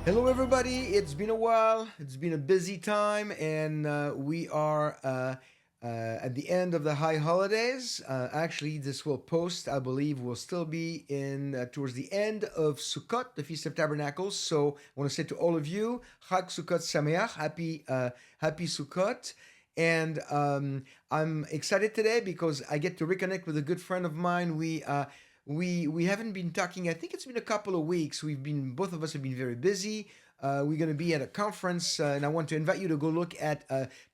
Hello, everybody. It's been a while. It's been a busy time, and we are at the end of the high holidays. Actually, this will post, I believe, will still be in towards the end of Sukkot, the Feast of Tabernacles. So, I want to say to all of you, Chag Sukkot Sameach, happy Sukkot. And I'm excited today because I get to reconnect with a good friend of mine. We haven't been talking. I think it's been a couple of weeks. Both of us have been very busy. We're going to be at a conference, and I want to invite you to go look at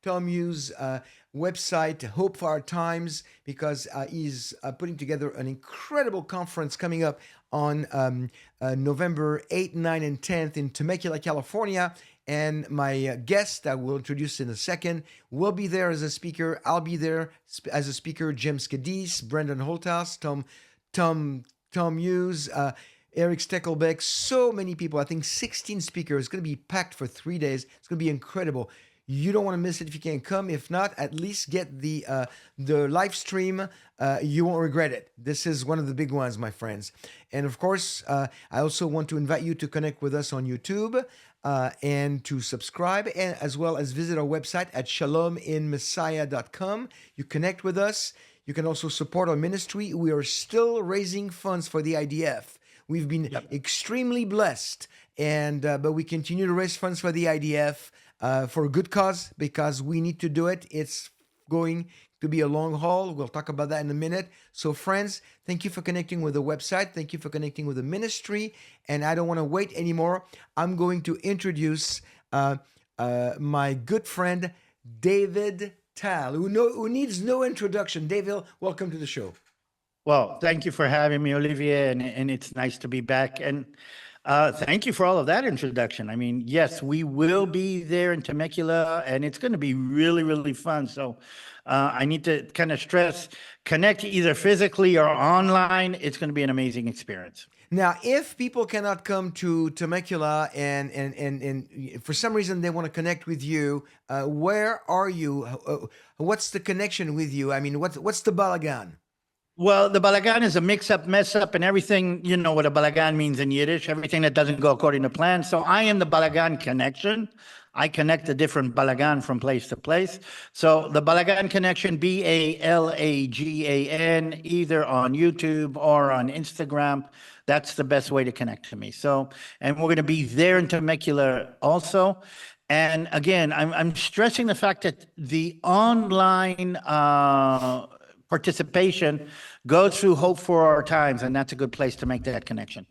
Tom Hughes' website, Hope for Our Times, because he's putting together an incredible conference coming up on November 8th, 9th, and 10th in Temecula, California. And my guest, I will introduce in a second, will be there as a speaker. I'll be there as a speaker. Jim Skadis, Brendan Holthouse, Tom Hughes, Eric Steckelbeck, so many people. I think 16 speakers. It's going to be packed for 3 days. It's going to be incredible. You don't want to miss it if you can't come. If not, at least get the live stream. You won't regret it. This is one of the big ones, my friends. And of course, I also want to invite you to connect with us on YouTube and to subscribe, and as well as visit our website at shalominmessiah.com. You connect with us. You can also support our ministry. We are still raising funds for the IDF. We've been extremely blessed, and but we continue to raise funds for the IDF for a good cause because we need to do it. It's going to be a long haul. We'll talk about that in a minute. So, friends, thank you for connecting with the website. Thank you for connecting with the ministry. And I don't want to wait anymore. I'm going to introduce my good friend, David Tal, who needs no introduction. David, welcome to the show. Well, thank you for having me, Olivier, and it's nice to be back. And thank you for all of that introduction. I mean, yes, we will be there in Temecula, and it's going to be really, really fun. So I need to kind of stress, connect either physically or online. It's going to be an amazing experience. Now, if people cannot come to Temecula and for some reason they want to connect with you, where are you? What's the connection with you? I mean, what's the balagan? Well, the balagan is a mix-up, mess-up, and everything, you know what a balagan means in Yiddish, everything that doesn't go according to plan. So I am the balagan connection. I connect the different balagan from place to place. So the balagan connection, BALAGAN, either on YouTube or on Instagram. That's the best way to connect to me. So, and we're going to be there in Temecula also. And again, I'm stressing the fact that the online participation goes through Hope for Our Times, and that's a good place to make that connection.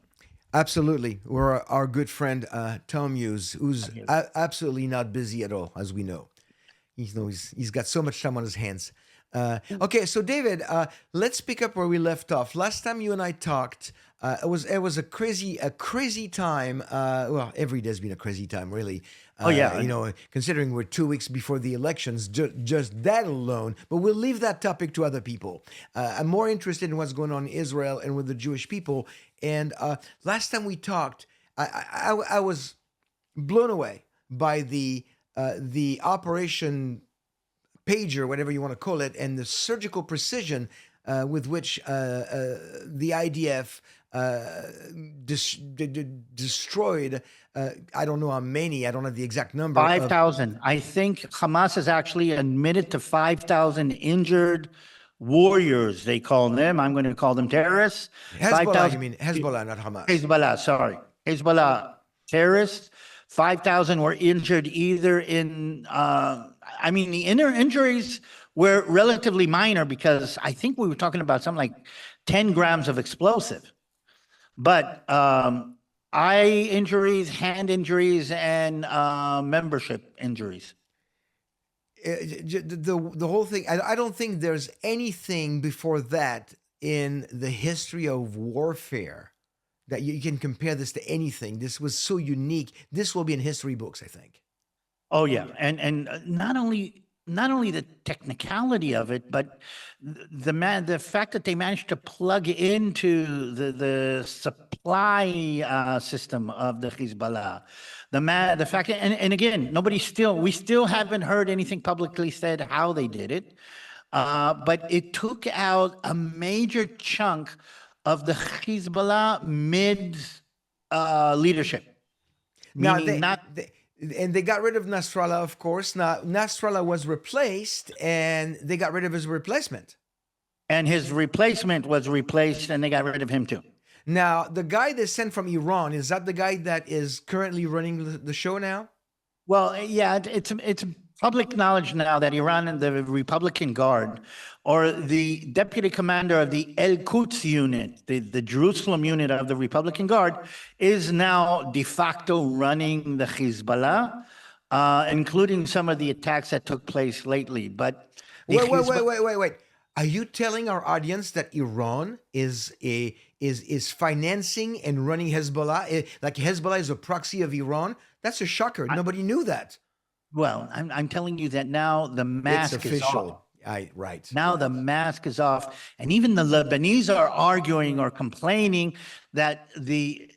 Absolutely. We're our good friend, Tom Hughes, who's absolutely not busy at all, as we know. He's got so much time on his hands. Okay, so David, let's pick up where we left off. Last time you and I talked, it was a crazy time. Well, every day has been a crazy time, really. Considering we're 2 weeks before the elections, just that alone. But we'll leave that topic to other people. I'm more interested in what's going on in Israel and with the Jewish people. And last time we talked, I was blown away by the Operation Pager, whatever you want to call it, and the surgical precision with which the IDF destroyed, I don't know how many, I don't have the exact number. 5,000. I think Hamas has actually admitted to 5,000 injured warriors, they call them. I'm going to call them terrorists. Hezbollah, you mean Hezbollah, not Hamas. Hezbollah, sorry. Hezbollah terrorists. 5,000 were injured either in, the injuries were relatively minor because I think we were talking about something like 10 grams of explosive. But eye injuries, hand injuries, and membership injuries. The whole thing, I don't think there's anything before that in the history of warfare that you can compare this to anything. This was so unique. This will be in history books, I think. Oh yeah, and not only the technicality of it, but the fact that they managed to plug into the supply system of the Hezbollah, the fact that, and again, we still haven't heard anything publicly said how they did it, but it took out a major chunk of the Hezbollah mid leadership. Now meaning not. and they got rid of Nasrallah, of course. Now Nasrallah was replaced, and they got rid of his replacement. And his replacement was replaced, and they got rid of him too. Now the guy they sent from Iran, is that the guy that is currently running the show now? Well, yeah, it's public knowledge now that Iran and the Republican Guard, or the deputy commander of the El Quds unit, the Jerusalem unit of the Republican Guard, is now de facto running the Hezbollah, including some of the attacks that took place lately. But the Wait. Are you telling our audience that Iran is financing and running Hezbollah? Like Hezbollah is a proxy of Iran? That's a shocker. Nobody knew that. Well, I'm telling you that now the mask is off. Right. Now the mask is off. And even the Lebanese are arguing or complaining that the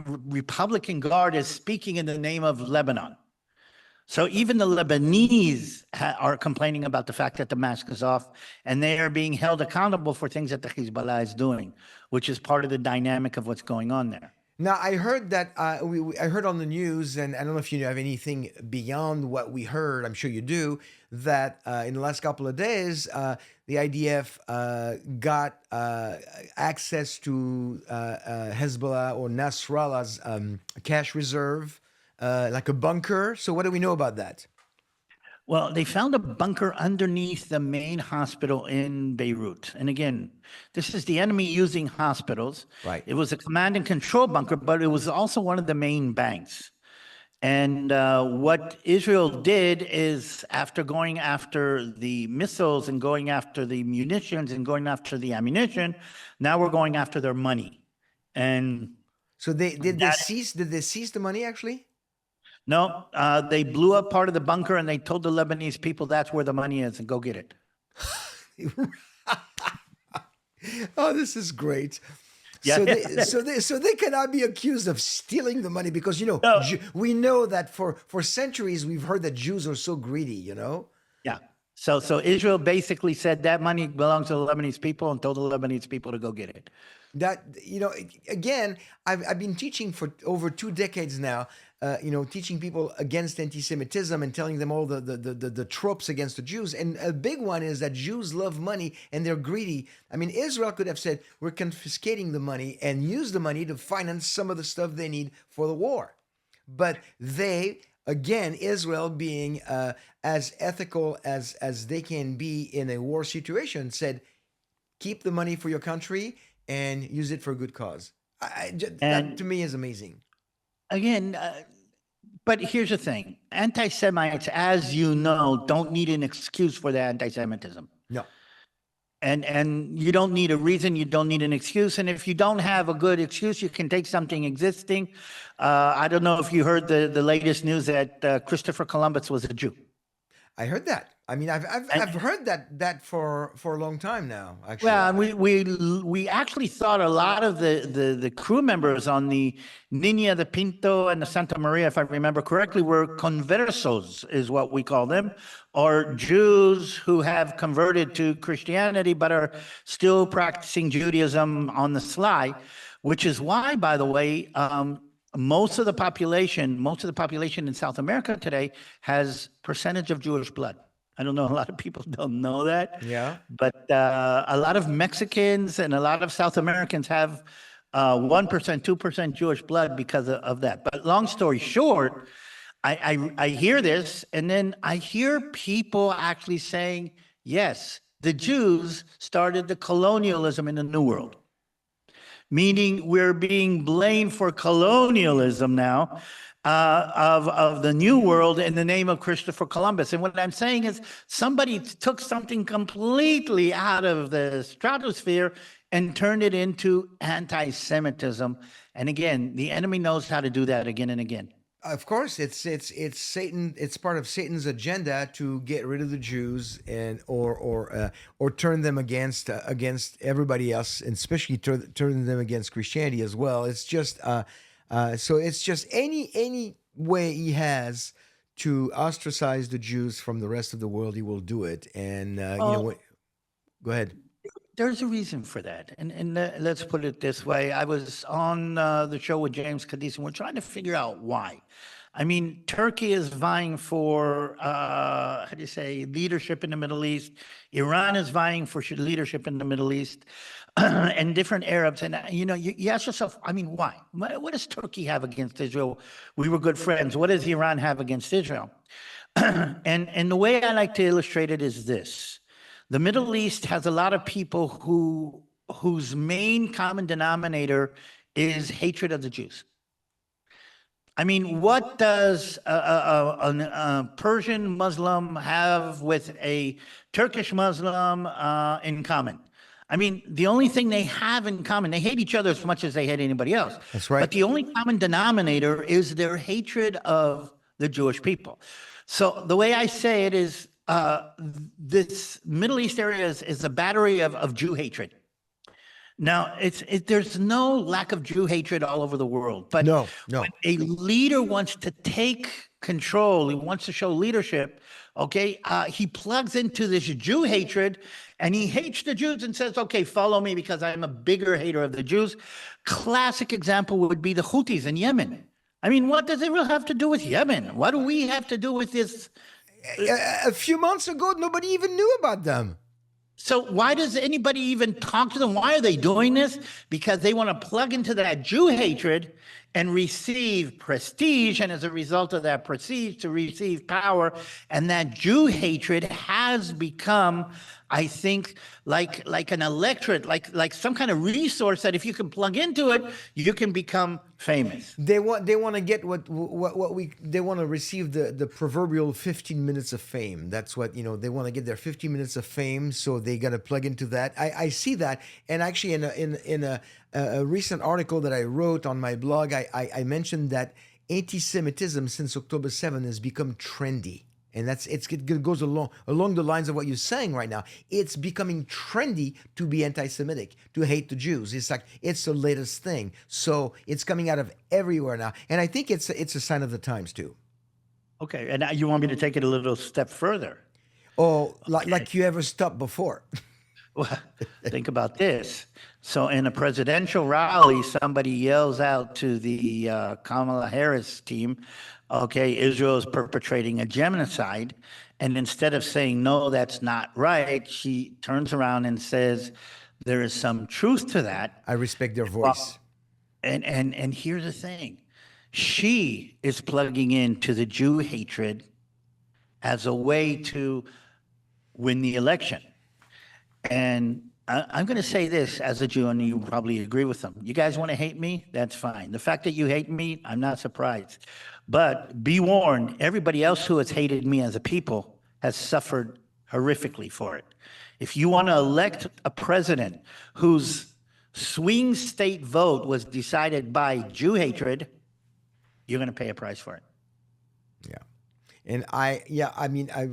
Republican Guard is speaking in the name of Lebanon. So even the Lebanese are complaining about the fact that the mask is off, and they are being held accountable for things that the Hezbollah is doing, which is part of the dynamic of what's going on there. Now, I heard that I heard on the news, and I don't know if you have anything beyond what we heard. I'm sure you do. That in the last couple of days, the IDF got access to Hezbollah or Nasrallah's cash reserve, like a bunker. So, what do we know about that? Well, they found a bunker underneath the main hospital in Beirut. And again, this is the enemy using hospitals. Right. It was a command and control bunker, but it was also one of the main banks. And what Israel did is, after going after the missiles and going after the munitions and going after the ammunition, now we're going after their money. And so did they seize the money actually? No, they blew up part of the bunker, and they told the Lebanese people that's where the money is, and go get it. Oh, this is great. Yeah. So they cannot be accused of stealing the money, because No. we know that for centuries we've heard that Jews are so greedy. Yeah. So Israel basically said that money belongs to the Lebanese people, and told the Lebanese people to go get it. That again, I've been teaching for over 2 decades now. Teaching people against anti-Semitism and telling them all the tropes against the Jews. And a big one is that Jews love money and they're greedy. I mean, Israel could have said, we're confiscating the money and use the money to finance some of the stuff they need for the war. But they, again, Israel being as ethical as they can be in a war situation, said, keep the money for your country and use it for a good cause. That to me is amazing. Again, but here's the thing. Anti-Semites, as you know, don't need an excuse for their anti-Semitism. No. And you don't need a reason, you don't need an excuse. And if you don't have a good excuse, you can take something existing. I don't know if you heard the latest news that Christopher Columbus was a Jew. I heard that. I mean, I've heard that for a long time now. Actually, well, we actually thought a lot of the crew members on the Niña, the Pinto, and the Santa Maria, if I remember correctly, were conversos, is what we call them, or Jews who have converted to Christianity but are still practicing Judaism on the sly, which is why, by the way, most of the population in South America today has percentage of Jewish blood. I don't know, a lot of people don't know that. Yeah. But a lot of Mexicans and a lot of South Americans have 1%, 2% Jewish blood because of that. But long story short, I hear this, and then I hear people actually saying, yes, the Jews started the colonialism in the New World. Meaning we're being blamed for colonialism now of the New World in the name of Christopher Columbus. And what I'm saying is somebody took something completely out of the stratosphere and turned it into anti-Semitism. And again, the enemy knows how to do that again and again. Of course, it's Satan. It's part of Satan's agenda to get rid of the Jews and or turn them against everybody else, and especially turn them against Christianity as well. It's just so it's just any way he has to ostracize the Jews from the rest of the world, he will do it. And go ahead. There's a reason for that. Let's put it this way. I was on the show with James Cadiz, and we're trying to figure out why. I mean, Turkey is vying for, how do you say, leadership in the Middle East. Iran is vying for leadership in the Middle East, and different Arabs. And, you ask yourself, I mean, why? What does Turkey have against Israel? We were good friends. What does Iran have against Israel? And the way I like to illustrate it is this. The Middle East has a lot of people whose main common denominator is hatred of the Jews. I mean, what does a Persian Muslim have with a Turkish Muslim in common? I mean, the only thing they have in common, they hate each other as much as they hate anybody else. That's right. But the only common denominator is their hatred of the Jewish people. So the way I say it is, this Middle East area is a battery of Jew hatred. Now, there's no lack of Jew hatred all over the world, but No. when a leader wants to take control, he wants to show leadership, okay, he plugs into this Jew hatred, and he hates the Jews and says, okay, follow me because I'm a bigger hater of the Jews. Classic example would be the Houthis in Yemen. I mean, what does Israel have to do with Yemen? What do we have to do with this? A few months ago, nobody even knew about them. So why does anybody even talk to them? Why are they doing this? Because they want to plug into that Jew hatred and receive prestige, and as a result of that prestige, to receive power. And that Jew hatred has become, I think, like an electorate, like some kind of resource that if you can plug into it, you can become famous. They want to get they want to receive the proverbial 15 minutes of fame. That's what, they want to get their 15 minutes of fame, so they got to plug into that. I see that, and actually in a recent article that I wrote on my blog, I mentioned that anti-Semitism since October 7 has become trendy. And it goes along the lines of what you're saying right now. It's becoming trendy to be anti-Semitic, to hate the Jews. It's like it's the latest thing. So it's coming out of everywhere now, and I think it's a sign of the times too. Okay, and now you want me to take it a little step further? Oh, like you ever stopped before? Well, think about this. So in a presidential rally, somebody yells out to the Kamala Harris team, okay, Israel is perpetrating a genocide. And instead of saying, no, that's not right, she turns around and says, there is some truth to that. I respect their voice. And here's the thing. She is plugging into the Jew hatred as a way to win the election. And I'm going to say this as a Jew, and you probably agree with them. You guys want to hate me? That's fine. The fact that you hate me, I'm not surprised. But be warned, everybody else who has hated me as a people has suffered horrifically for it. If you want to elect a president whose swing state vote was decided by Jew hatred, you're going to pay a price for it. Yeah. And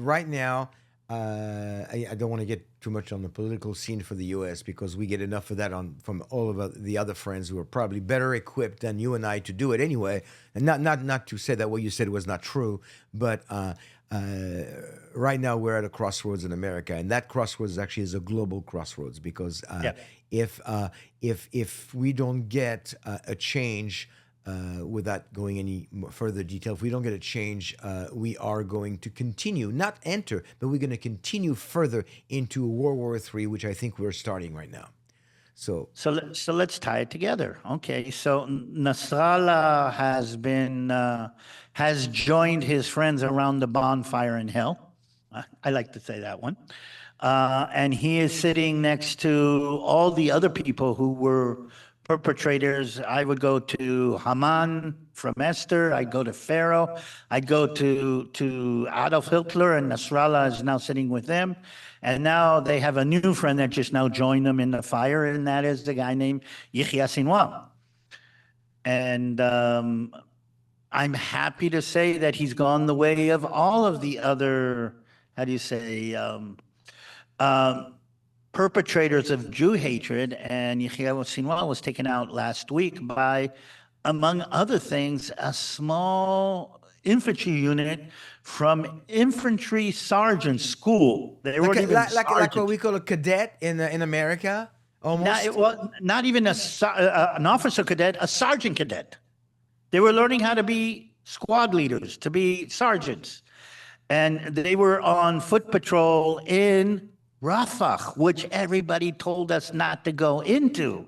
right now, I don't want to get too much on the political scene for the U.S. because we get enough of that from all of the other friends who are probably better equipped than you and I to do it anyway. And not to say that what you said was not true, but right now we're at a crossroads in America, and that crossroads actually is a global crossroads because if we don't get a change. Without going any further detail, if we don't get a change, we are going to continue, not enter, but we're going to continue further into World War III, which I think we're starting right now. So let's tie it together. Okay, so Nasrallah has joined his friends around the bonfire in hell. I like to say that one. And he is sitting next to all the other people who were perpetrators. I would go to Haman from Esther. I'd go to Pharaoh. I'd go to Adolf Hitler, and Nasrallah is now sitting with them. And now they have a new friend that just now joined them in the fire, and that is the guy named Yahya Sinwar. And I'm happy to say that he's gone the way of all of the other, perpetrators of Jew hatred, and Yahya Sinwar was taken out last week by, among other things, a small infantry unit from infantry sergeant school. They weren't even Like what sergeants. we call a cadet in America, almost. Not even an officer cadet, a sergeant cadet. They were learning how to be squad leaders, to be sergeants. And they were on foot patrol in Rafah, which everybody told us not to go into.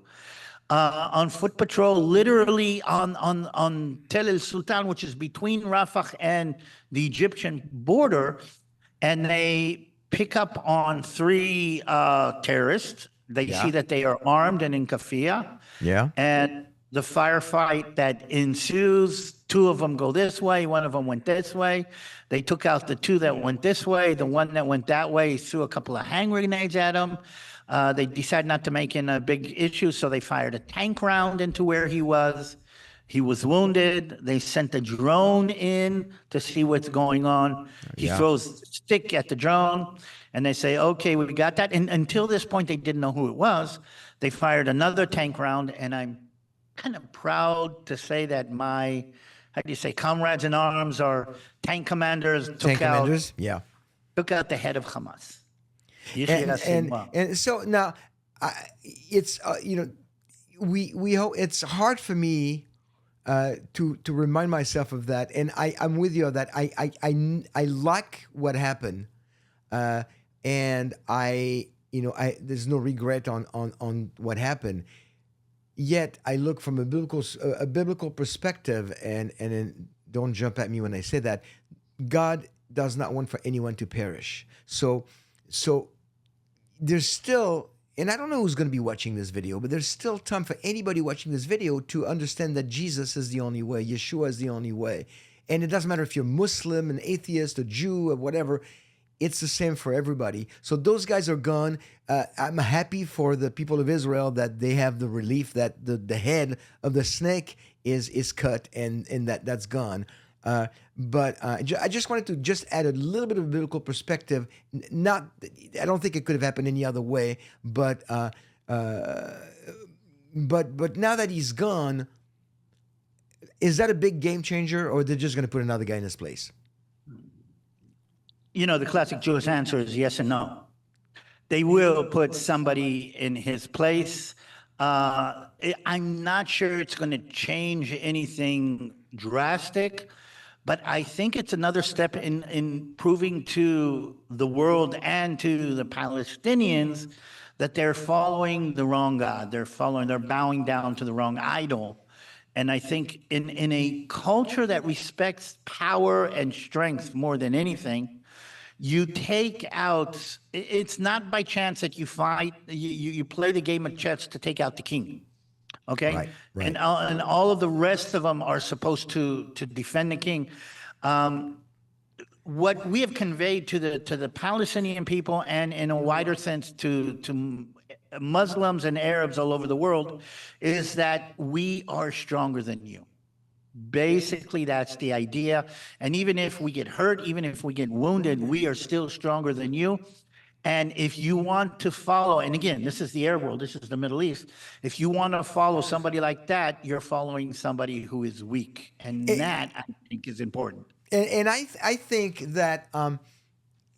On foot patrol, literally on Tel El Sultan, which is between Rafah and the Egyptian border. And they pick up on three terrorists. They see that they are armed and in kafia. Yeah. And the firefight that ensues, two of them go this way, one of them went this way. They took out the two that went this way. The one that went that way threw a couple of hand grenades at him. They decided not to make it a big issue, so they fired a tank round into where he was. He was wounded. They sent a drone in to see what's going on. He throws a stick at the drone, and they say, okay, we got that. And until this point, they didn't know who it was. They fired another tank round, and I'm kind of proud to say that my, how do you say, comrades in arms or tank commanders took out the head of Hamas. And so now, it's we hope it's hard for me to remind myself of that, and I'm with you on that. I like what happened, and there's no regret on what happened. Yet I look from a biblical perspective, and don't jump at me when I say that. God does not want for anyone to perish. So there's still, and I don't know who's going to be watching this video, but there's still time for anybody watching this video to understand that Jesus is the only way, Yeshua is the only way. And it doesn't matter if you're Muslim, an atheist, a Jew, or whatever, it's the same for everybody. So those guys are gone. I'm happy for the people of Israel that they have the relief that the head of the snake is cut and that's gone. But I just wanted to just add a little bit of biblical perspective. I don't think it could have happened any other way. But now that he's gone, is that a big game changer, or they're just going to put another guy in his place? The classic Jewish answer is yes and no. They will put somebody in his place. I'm not sure it's going to change anything drastic, but I think it's another step in proving to the world and to the Palestinians that they're following the wrong God. They're bowing down to the wrong idol. And I think in a culture that respects power and strength more than anything, you take out, it's not by chance that you fight, you play the game of chess to take out the king. Okay? Right. And all of the rest of them are supposed to defend the king. What we have conveyed to the Palestinian people, and in a wider sense to Muslims and Arabs all over the world, is that we are stronger than you. Basically, that's the idea. And even if we get hurt, even if we get wounded, we are still stronger than you. And if you want to follow, and again, this is the Arab world, this is the Middle East. If you want to follow somebody like that, you're following somebody who is weak. And that, I think, is important. And I think that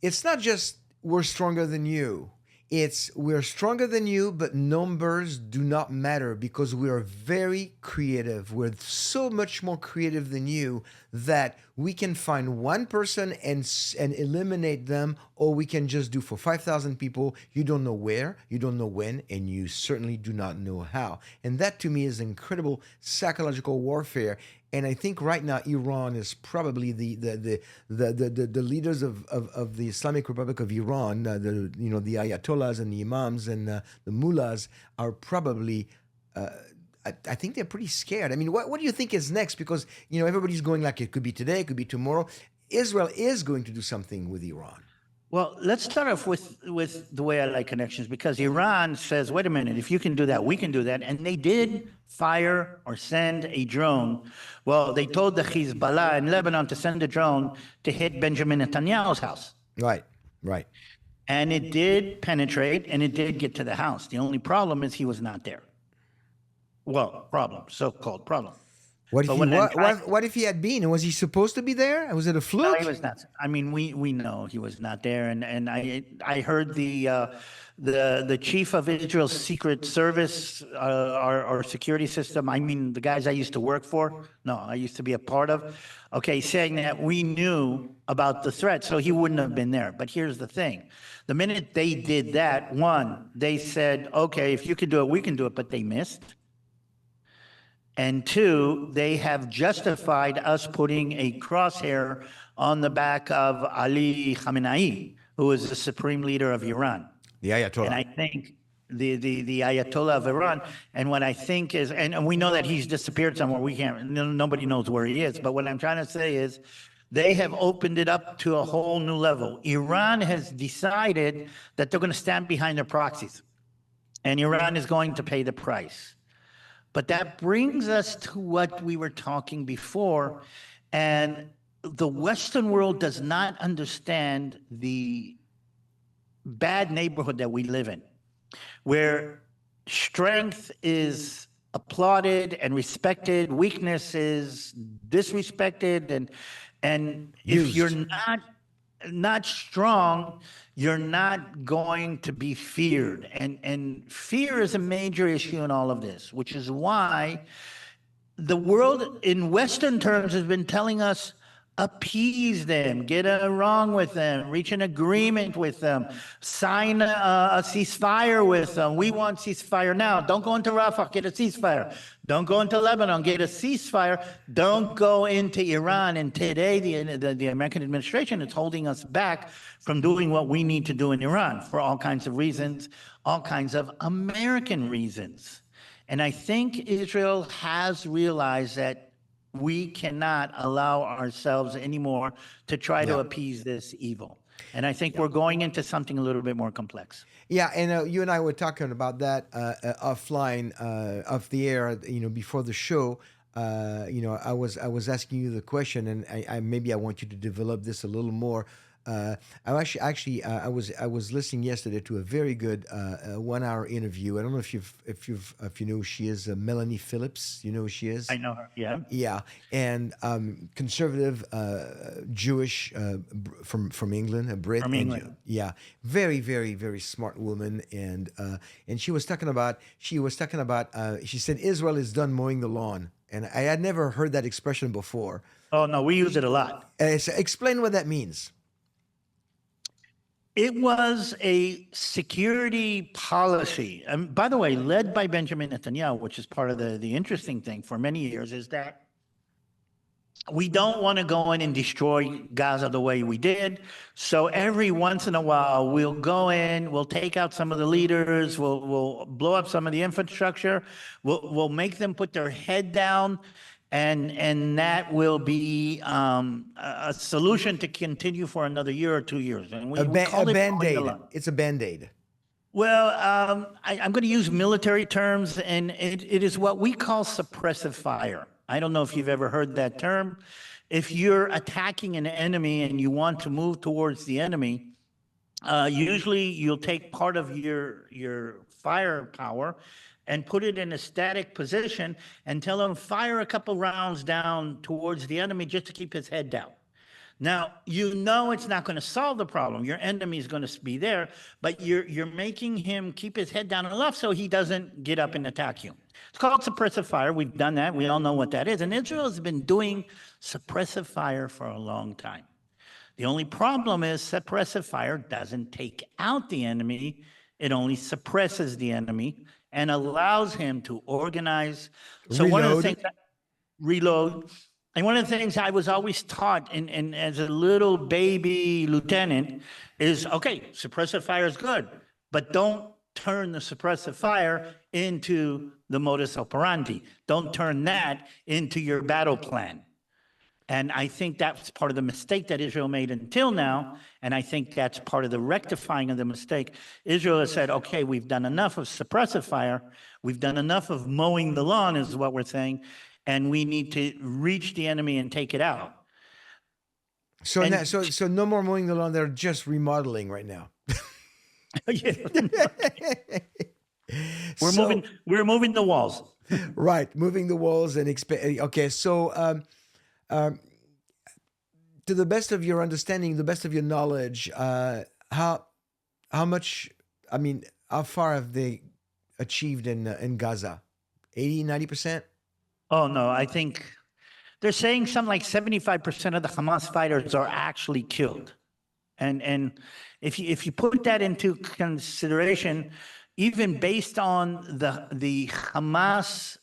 it's not just we're stronger than you. It's we're stronger than you, but numbers do not matter because we are very creative. We're so much more creative than you that we can find one person and eliminate them, or we can just do for 5,000 people. You don't know where, you don't know when, and you certainly do not know how. And that to me is incredible psychological warfare. And I think right now Iran is probably the leaders of the Islamic Republic of Iran, the Ayatollahs and the Imams and the mullahs are probably. I think they're pretty scared. I mean, what do you think is next? Because everybody's going like it could be today, it could be tomorrow. Israel is going to do something with Iran. Well, let's start off with the way I like connections, because Iran says, wait a minute, if you can do that, we can do that. And they did fire or send a drone. Well, they told the Hezbollah in Lebanon to send a drone to hit Benjamin Netanyahu's house. Right. And it did penetrate, and it did get to the house. The only problem is he was not there. Well, so-called problem. What if But he when I'm trying, what if he had been? Was he supposed to be there? Was it a no, he fluke? was not. I mean, we know he was not there, and I heard the chief of Israel's Secret Service, our security system. I mean, the guys I used to work for. No, I used to be a part of. Okay, saying that we knew about the threat, so he wouldn't have been there. But here's the thing: the minute they did that, one, they said, "Okay, if you can do it, we can do it," but they missed. And two, they have justified us putting a crosshair on the back of Ali Khamenei, who is the supreme leader of Iran. The And Ayatollah. I think the Ayatollah of Iran, and what I think is, and we know that he's disappeared somewhere. We can't, nobody knows where he is. But what I'm trying to say is, they have opened it up to a whole new level. Iran has decided that they're going to stand behind their proxies, and Iran is going to pay the price. But that brings us to what we were talking before. And the Western world does not understand the bad neighborhood that we live in, where strength is applauded and respected, weakness is disrespected, and if you're Used. not strong, you're not going to be feared. And fear is a major issue in all of this, which is why the world in Western terms has been telling us, appease them, get along with them, reach an agreement with them, sign a ceasefire with them. We want ceasefire now. Don't go into Rafah, get a ceasefire. Don't go into Lebanon, get a ceasefire. Don't go into Iran. And today, the American administration is holding us back from doing what we need to do in Iran for all kinds of reasons, all kinds of American reasons. And I think Israel has realized that we cannot allow ourselves anymore to try to appease this evil. And I think we're going into something a little bit more complex. Yeah, and you and I were talking about that offline, off the air. Before the show. I was asking you the question, and I maybe I want you to develop this a little more. I was listening yesterday to a very good 1 hour interview. I don't know if you know who she is, Melanie Phillips. You know who she is? I know her. Yeah. Yeah, and conservative Jewish from England, a Brit. From England. Yeah, very very very smart woman, and she was talking about she said Israel is done mowing the lawn, and I had never heard that expression before. Oh, no, we use it a lot. So explain what that means. It was a security policy. By the way, led by Benjamin Netanyahu, which is part of the interesting thing for many years, is that we don't want to go in and destroy Gaza the way we did. So every once in a while, we'll go in, we'll take out some of the leaders, we'll blow up some of the infrastructure, we'll make them put their head down, and that will be a solution to continue for another year or 2 years. And we call A it Band-Aid. It's a Band-Aid. Well, I'm going to use military terms, and it is what we call suppressive fire. I don't know if you've ever heard that term. If you're attacking an enemy and you want to move towards the enemy, usually you'll take part of your firepower and put it in a static position and tell him fire a couple rounds down towards the enemy just to keep his head down. Now, it's not going to solve the problem. Your enemy is going to be there, but you're making him keep his head down enough so he doesn't get up and attack you. It's called suppressive fire. We've done that. We all know what that is. And Israel has been doing suppressive fire for a long time. The only problem is suppressive fire doesn't take out the enemy. It only suppresses the enemy and allows him to organize. So Reload. one of the things reload. And one of the things I was always taught in as a little baby lieutenant is, okay, suppressive fire is good, but don't turn the suppressive fire into the modus operandi. Don't turn that into your battle plan. And I think that's part of the mistake that Israel made until now. And I think that's part of the rectifying of the mistake. Israel has said, okay, we've done enough of suppressive fire. We've done enough of mowing the lawn, is what we're saying. And we need to reach the enemy and take it out. So no more mowing the lawn. They're just remodeling right now. We're moving the walls. Right, moving the walls and okay. So, to the best of your understanding, the best of your knowledge, how much? I mean, how far have they achieved in Gaza? 80, 90%? Oh no, I think they're saying something like 75% of the Hamas fighters are actually killed. And if you put that into consideration, even based on the Hamas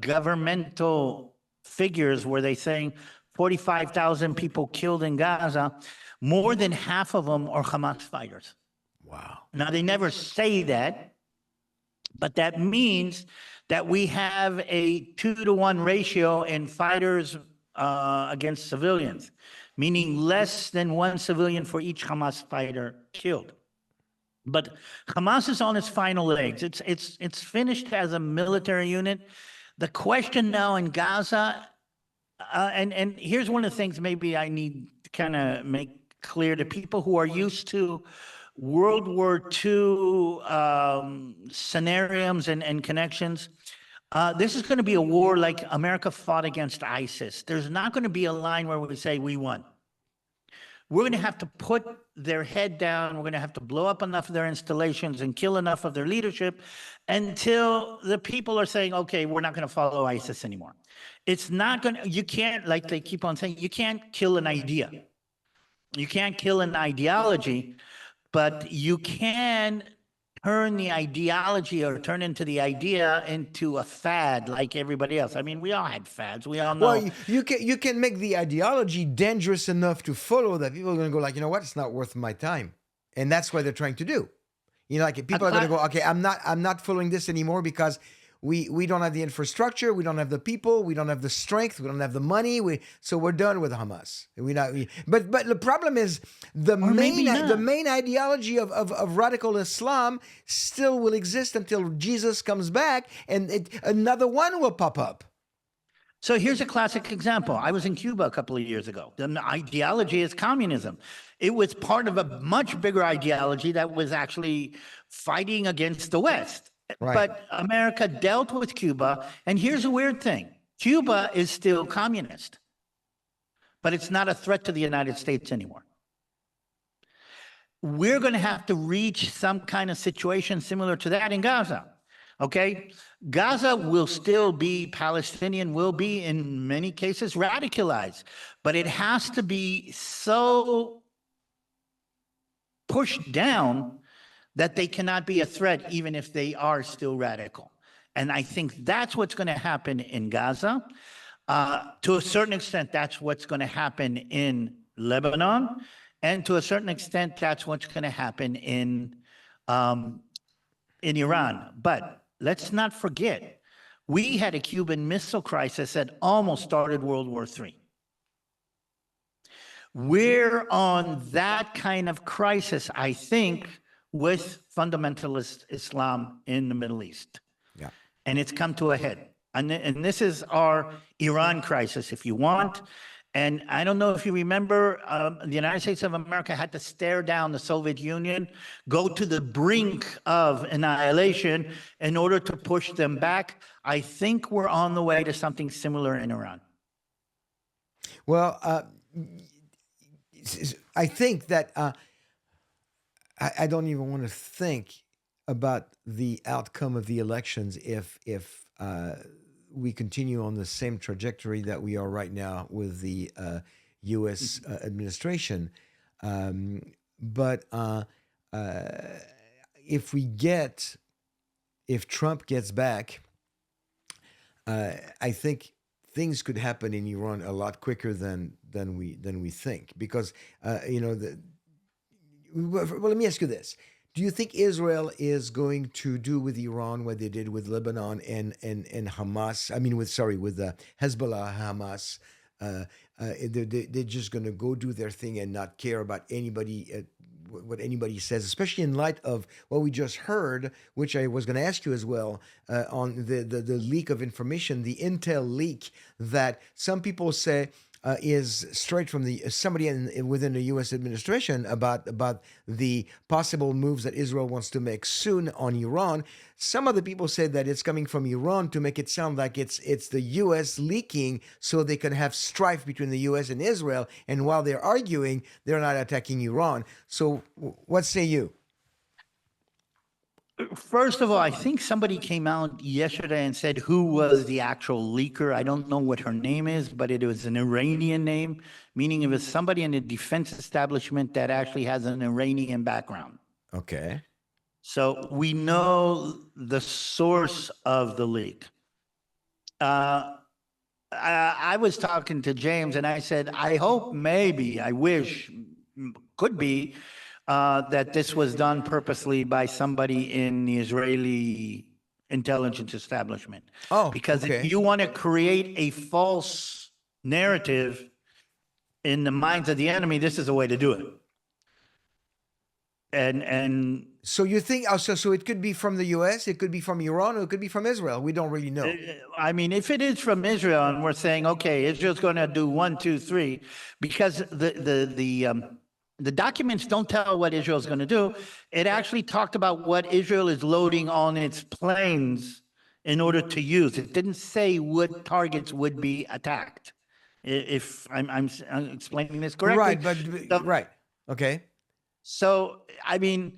governmental figures, where they saying 45,000 people killed in Gaza, more than half of them are Hamas fighters. Wow. Now they never say that, but that means that we have a 2-to-1 ratio in fighters against civilians, meaning less than one civilian for each Hamas fighter killed. But Hamas is on its final legs. It's finished as a military unit. The question now in Gaza, and here's one of the things maybe I need to kind of make clear to people who are used to World War II scenarios and connections. This is going to be a war like America fought against ISIS. There's not going to be a line where we say we won. We're going to have to put their head down. We're going to have to blow up enough of their installations and kill enough of their leadership until the people are saying, okay, we're not going to follow ISIS anymore. It's not going to, you can't, like they keep on saying, you can't kill an idea. You can't kill an ideology, but you can turn the ideology or turn into the idea into a fad like everybody else. I mean, we all had fads. We all know. Well, you can make the ideology dangerous enough to follow that people are going to go like, you know what, it's not worth my time, and that's what they're trying to do. You know, like people are going to go, okay, I'm not following this anymore because we don't have the infrastructure, we don't have the people, we don't have the strength, we don't have the money. So we're done with Hamas. But the problem is the main ideology of radical Islam still will exist until Jesus comes back, and another one will pop up. So here's a classic example. I was in Cuba a couple of years ago. The ideology is communism. It was part of a much bigger ideology that was actually fighting against the West. Right. But America dealt with Cuba. And here's a weird thing. Cuba is still communist, but it's not a threat to the United States anymore. We're going to have to reach some kind of situation similar to that in Gaza. Okay, Gaza will still be Palestinian, will be in many cases radicalized, but it has to be so pushed down that they cannot be a threat, even if they are still radical. And I think that's what's going to happen in Gaza. To a certain extent, that's what's going to happen in Lebanon. And to a certain extent, that's what's going to happen in Iran. But let's not forget, we had a Cuban Missile Crisis that almost started World War III. We're on that kind of crisis, I think, with fundamentalist Islam in the Middle East. Yeah. And it's come to a head. And this is our Iran crisis, if you want. And I don't know if you remember, the United States of America had to stare down the Soviet Union, go to the brink of annihilation in order to push them back. I think we're on the way to something similar in Iran. Well, I think that I don't even want to think about the outcome of the elections if we continue on the same trajectory that we are right now with the U.S. administration. But if Trump gets back, I think things could happen in Iran a lot quicker than we think. Because well, let me ask you this. Do you think Israel is going to do with Iran what they did with Lebanon and Hamas? I mean, with Hezbollah, Hamas. They're just going to go do their thing and not care about anybody, what anybody says, especially in light of what we just heard, which I was going to ask you as well, on the leak of information, the intel leak, that some people say is straight from somebody within the U.S. administration about the possible moves that Israel wants to make soon on Iran. Some of the people say that it's coming from Iran to make it sound like it's the U.S. leaking so they can have strife between the U.S. and Israel. And while they're arguing, they're not attacking Iran. So, what say you? First of all, I think somebody came out yesterday and said who was the actual leaker. I don't know what her name is, but it was an Iranian name, meaning it was somebody in the defense establishment that actually has an Iranian background. Okay. So we know the source of the leak. I was talking to James and I said, I hope, maybe, I wish, could be, that this was done purposely by somebody in the Israeli intelligence establishment. Oh, because okay. if you want to create a false narrative in the minds of the enemy, this is a way to do it. And So you think so it could be from the U.S., it could be from Iran, or it could be from Israel. We don't really know. I mean, if it is from Israel and we're saying, okay, Israel's going to do 1, 2, 3, because the documents don't tell what Israel's going to do. It actually talked about what Israel is loading on its planes in order to use. It didn't say what targets would be attacked. If I'm explaining this correctly. Right, but right. Okay. So, I mean,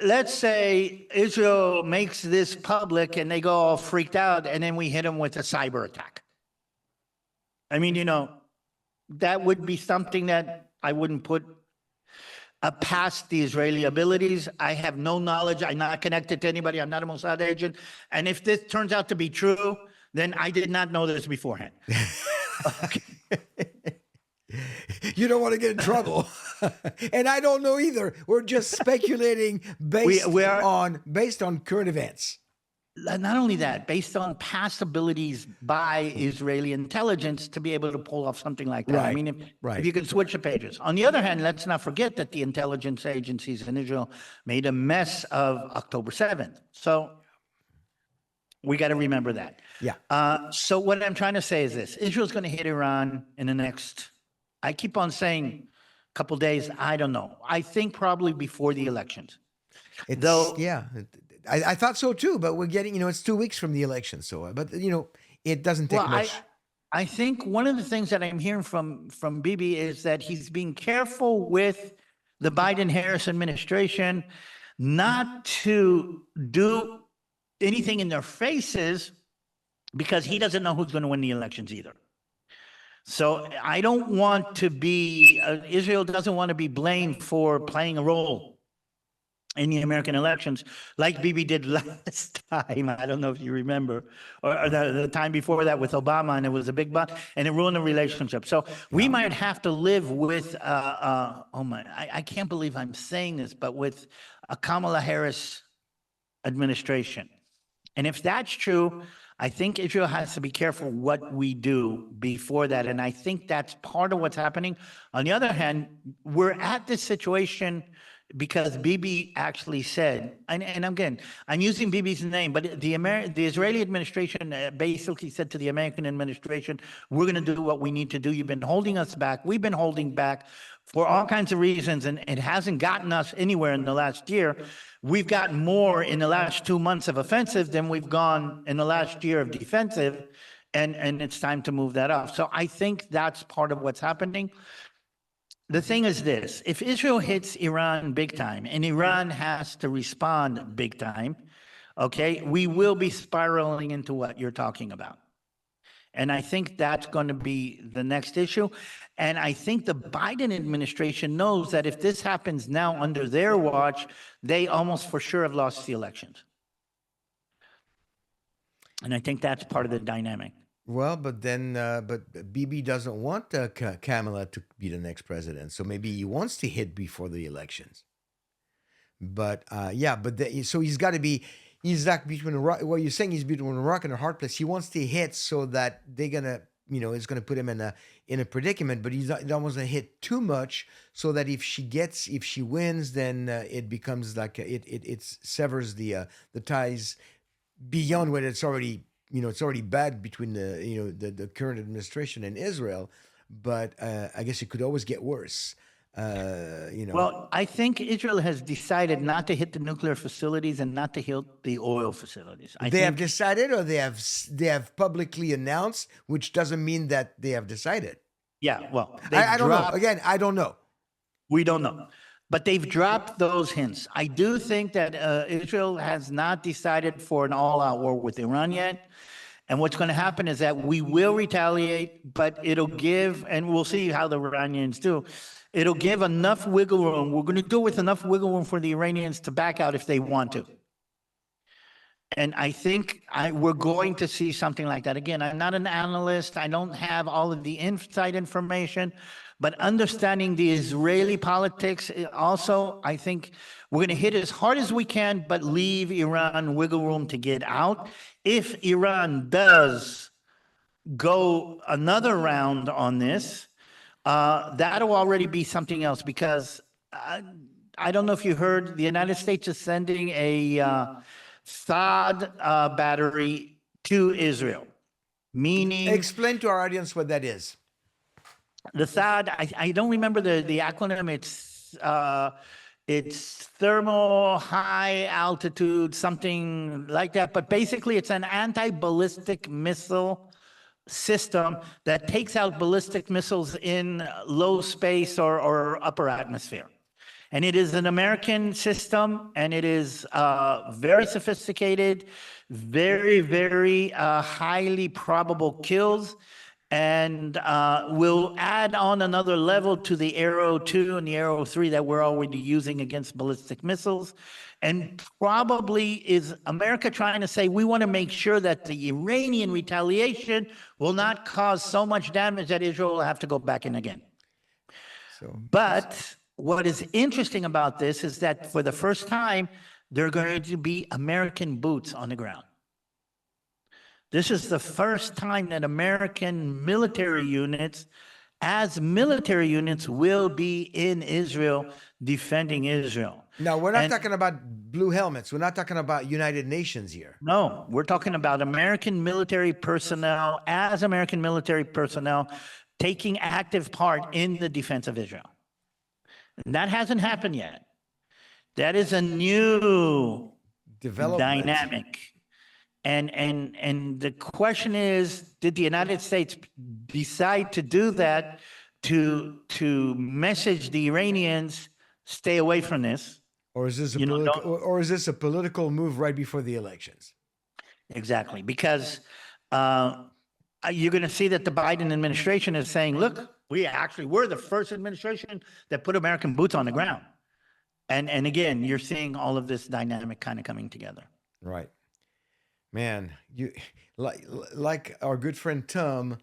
let's say Israel makes this public and they go all freaked out, and then we hit them with a cyber attack. I mean, that would be something that I wouldn't put past the Israeli abilities. I have no knowledge. I'm not connected to anybody. I'm not a Mossad agent. And if this turns out to be true, then I did not know this beforehand. Okay. You don't want to get in trouble. And I don't know either. We're just speculating based on current events. Not only that, based on past abilities by Israeli intelligence to be able to pull off something like that. Right, I mean, right. if you can switch the pages. On the other hand, let's not forget that the intelligence agencies in Israel made a mess of October 7th. So we got to remember that. Yeah. So what I'm trying to say is this: Israel's going to hit Iran in the next, I keep on saying, couple days. I don't know. I think probably before the elections. Yeah, I thought so too. But we're getting, it's 2 weeks from the election. So, but it doesn't take much. I think one of the things that I'm hearing from Bibi is that he's being careful with the Biden-Harris administration not to do anything in their faces, because he doesn't know who's going to win the elections either. So I don't want to be, Israel doesn't want to be blamed for playing a role in the American elections like Bibi did last time. I don't know if you remember, or the time before that with Obama, and it was a big but, and it ruined the relationship. So we might have to live with, I can't believe I'm saying this, but with a Kamala Harris administration. And if that's true, I think Israel has to be careful what we do before that. And I think that's part of what's happening. On the other hand, we're at this situation because Bibi actually said, and again, I'm using Bibi's name, but the Israeli administration basically said to the American administration, we're going to do what we need to do. You've been holding us back. We've been holding back for all kinds of reasons, and it hasn't gotten us anywhere in the last year. We've gotten more in the last 2 months of offensive than we've gone in the last year of defensive, and it's time to move that off. So I think that's part of what's happening. The thing is this: if Israel hits Iran big time and Iran has to respond big time, okay, we will be spiraling into what you're talking about. And I think that's going to be the next issue. And I think the Biden administration knows that if this happens now under their watch, they almost for sure have lost the elections. And I think that's part of the dynamic. Well, but then, but Bibi doesn't want Kamala to be the next president, so maybe he wants to hit before the elections. But so he's got to be. He's like between a rock. What you're saying, he's between a rock and a hard place. He wants to hit so that they're gonna, it's gonna put him in a predicament. But he don't want to hit too much, so that if she wins, then it becomes like it severs the ties beyond what it's already. It's already bad between the current administration and Israel. but I guess it could always get worse. Well, I think Israel has decided not to hit the nuclear facilities and not to hit the oil facilities. I They have think, decided, or they have publicly announced, which doesn't mean that they have decided. yeah, well, I they've don't know. dropped, Again, I don't know. we don't know, but they've dropped those hints. I do think that Israel has not decided for an all-out war with Iran yet. And what's going to happen is that we will retaliate, but it'll give, and we'll see how the Iranians do. It'll give enough wiggle room. We're going to do it with enough wiggle room for the Iranians to back out if they want to. And I think we're going to see something like that. Again, I'm not an analyst. I don't have all of the inside information, but understanding the Israeli politics also, I think we're going to hit as hard as we can, but leave Iran wiggle room to get out. If Iran does go another round on this, that'll already be something else, because I don't know if you heard, the United States is sending a THAAD battery to Israel, meaning Explain to our audience what that is. the THAAD, I don't remember the acronym. It's thermal high altitude, something like that. But basically, it's an anti-ballistic missile system that takes out ballistic missiles in low space or upper atmosphere. And it is an American system, and it is very sophisticated, very, very highly probable kills, and will add on another level to the Arrow 2 and the Arrow 3 that we're already using against ballistic missiles. And probably is America trying to say, we want to make sure that the Iranian retaliation will not cause so much damage that Israel will have to go back in again. But what is interesting about this is that for the first time, there are going to be American boots on the ground. This is the first time that American military units, as military units, will be in Israel defending Israel. Now, we're not talking about blue helmets. We're not talking about United Nations here. No, we're talking about American military personnel, as American military personnel, taking active part in the defense of Israel. And that hasn't happened yet. That is a new Development. dynamic. And the question is, did the United States decide to do that to message the Iranians, stay away from this? Or is this a political move right before the elections? Exactly, because you're going to see that the Biden administration is saying, look, we're the first administration that put American boots on the ground. And again, you're seeing all of this dynamic kind of coming together. Right. Man, you like our good friend Tom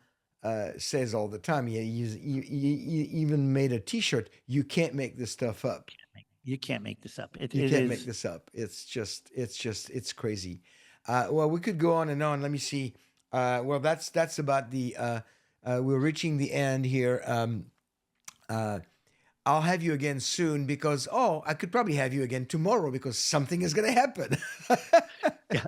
says all the time. He even made a T-shirt. You can't make this stuff up. You can't make this up. You can't make this up. It's crazy. Well, we could go on and on. Let me see. Well, that's about the. We're reaching the end here. I'll have you again soon because I could probably have you again tomorrow because something is going to happen. Yeah.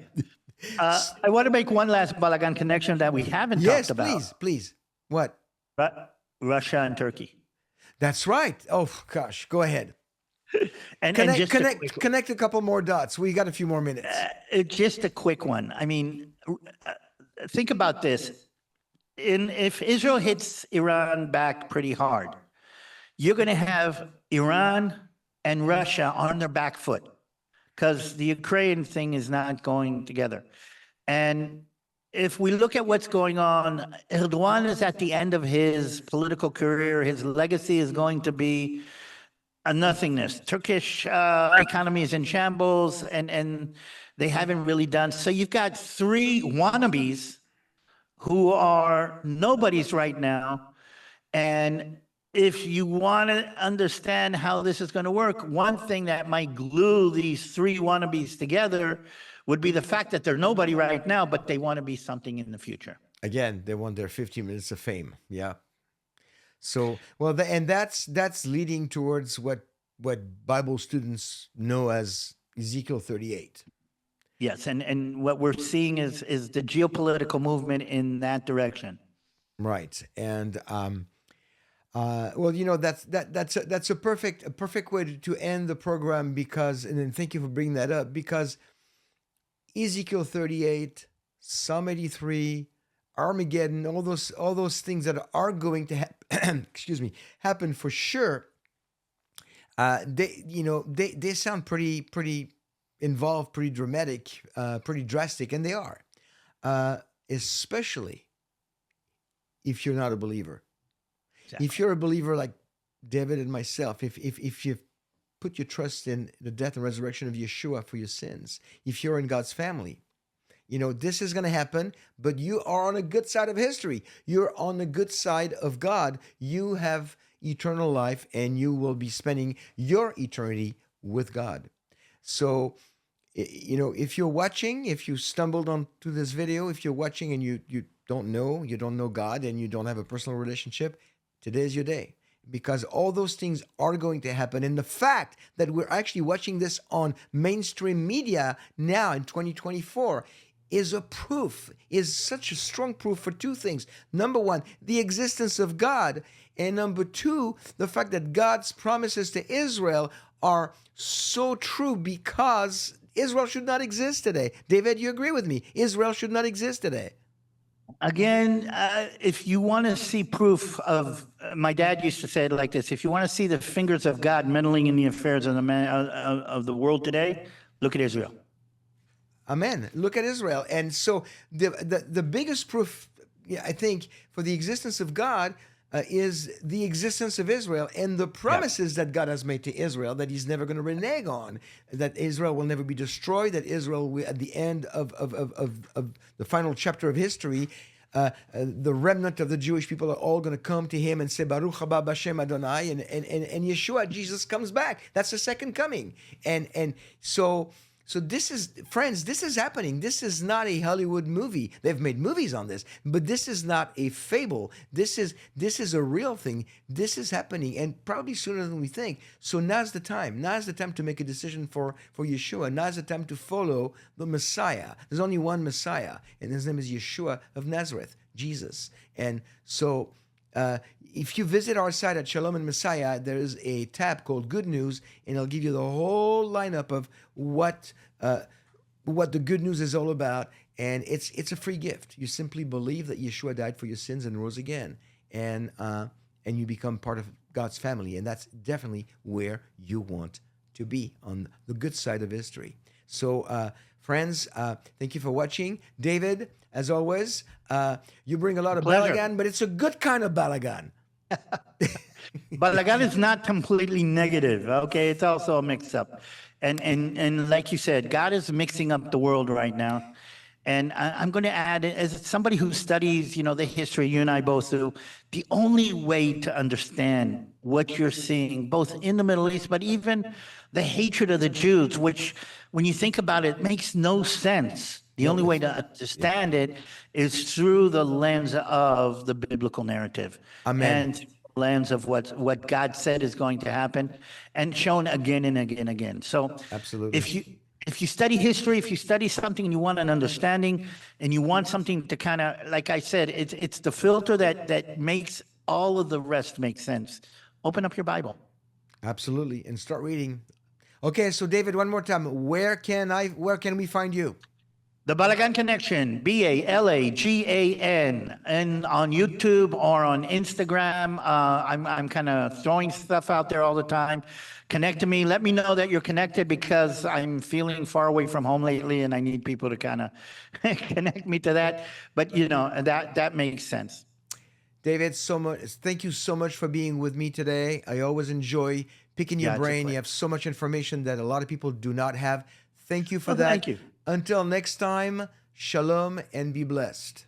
I want to make one last Balagan connection that we haven't talked about. Yes, please. What? Russia and Turkey. That's right. Oh gosh, go ahead. And connect a couple more dots. We got a few more minutes. Just a quick one. I mean, think about this. If Israel hits Iran back pretty hard, you're going to have Iran and Russia on their back foot, because the Ukraine thing is not going together. And if we look at what's going on, Erdogan is at the end of his political career. His legacy is going to be a nothingness. Turkish economy is in shambles, and they haven't really done. So you've got three wannabes who are nobodies right now. And if you want to understand how this is going to work, one thing that might glue these three wannabes together would be the fact that they're nobody right now, but they want to be something in the future. Again, they want their 15 minutes of fame. Yeah. So, well, and that's leading towards what Bible students know as Ezekiel 38. Yes, and what we're seeing is the geopolitical movement in that direction. Right. And Well, that's a perfect way to end the program, because, and then thank you for bringing that up, because Ezekiel 38, Psalm 83, Armageddon, all those things that are going to excuse me, happen for sure. They sound pretty involved, pretty dramatic, pretty drastic, and they are, especially if you're not a believer. Exactly. If you're a believer like David and myself, if you put your trust in the death and resurrection of Yeshua for your sins, if you're in God's family, this is going to happen, but you are on a good side of history. You're on the good side of God. You have eternal life, and you will be spending your eternity with God. So, if you're watching, if you stumbled onto this video, if you're watching and you don't know God, and you don't have a personal relationship, today is your day, because all those things are going to happen. And the fact that we're actually watching this on mainstream media now in 2024 is such a strong proof for two things. Number one, the existence of God. And number two, the fact that God's promises to Israel are so true, because Israel should not exist today. David, you agree with me? Israel should not exist today. Again, if you want to see proof of, my dad used to say it like this: if you want to see the fingers of God meddling in the affairs of the world today, look at Israel. Amen. Look at Israel. And so the biggest proof, I think, for the existence of God is the existence of Israel and the promises that God has made to Israel, that he's never going to renege on, that Israel will never be destroyed, that Israel will, at the end of the final chapter of history, the remnant of the Jewish people are all going to come to him and say, Baruch haba b'Shem Adonai, and Yeshua, Jesus, comes back. That's the second coming. And so this is, friends, this is happening. This is not a Hollywood movie. They've made movies on this, but this is not a fable. This is a real thing. This is happening, and probably sooner than we think. So now's the time. Now's the time to make a decision for Yeshua. Now's the time to follow the Messiah. There's only one Messiah, and his name is Yeshua of Nazareth, Jesus. And so if you visit our site at Shalom and Messiah, there is a tab called Good News, and it'll give you the whole lineup of what the good news is all about. And it's a free gift. You simply believe that Yeshua died for your sins and rose again, and you become part of God's family. And that's definitely where you want to be, on the good side of history. So, friends, thank you for watching. David, as always, you bring a lot of Pleasure. balagan, but it's a good kind of balagan. Balagan is not completely negative. Okay, it's also a mix-up, and like you said, God is mixing up the world right now. And I'm going to add, as somebody who studies, the history you and I both do, the only way to understand what you're seeing, both in the Middle East, but even the hatred of the Jews, which, when you think about it, makes no sense. The only way to understand it is through the lens of the biblical narrative. Amen. And lens of what God said is going to happen, and shown again and again and again. So Absolutely. if you study history, if you study something and you want an understanding, and you want something to kind of, like I said, it's the filter that makes all of the rest make sense. Open up your Bible. Absolutely, and start reading. Okay, so David, one more time, where can we find you? The Balagan Connection, Balagan, and on YouTube or on Instagram. I'm kind of throwing stuff out there all the time. Connect to me. Let me know that you're connected, because I'm feeling far away from home lately, and I need people to kind of connect me to that. But that makes sense. David, thank you so much for being with me today. I always enjoy picking your brain. You have so much information that a lot of people do not have. Thank you for that. Thank you. Until next time, shalom and be blessed.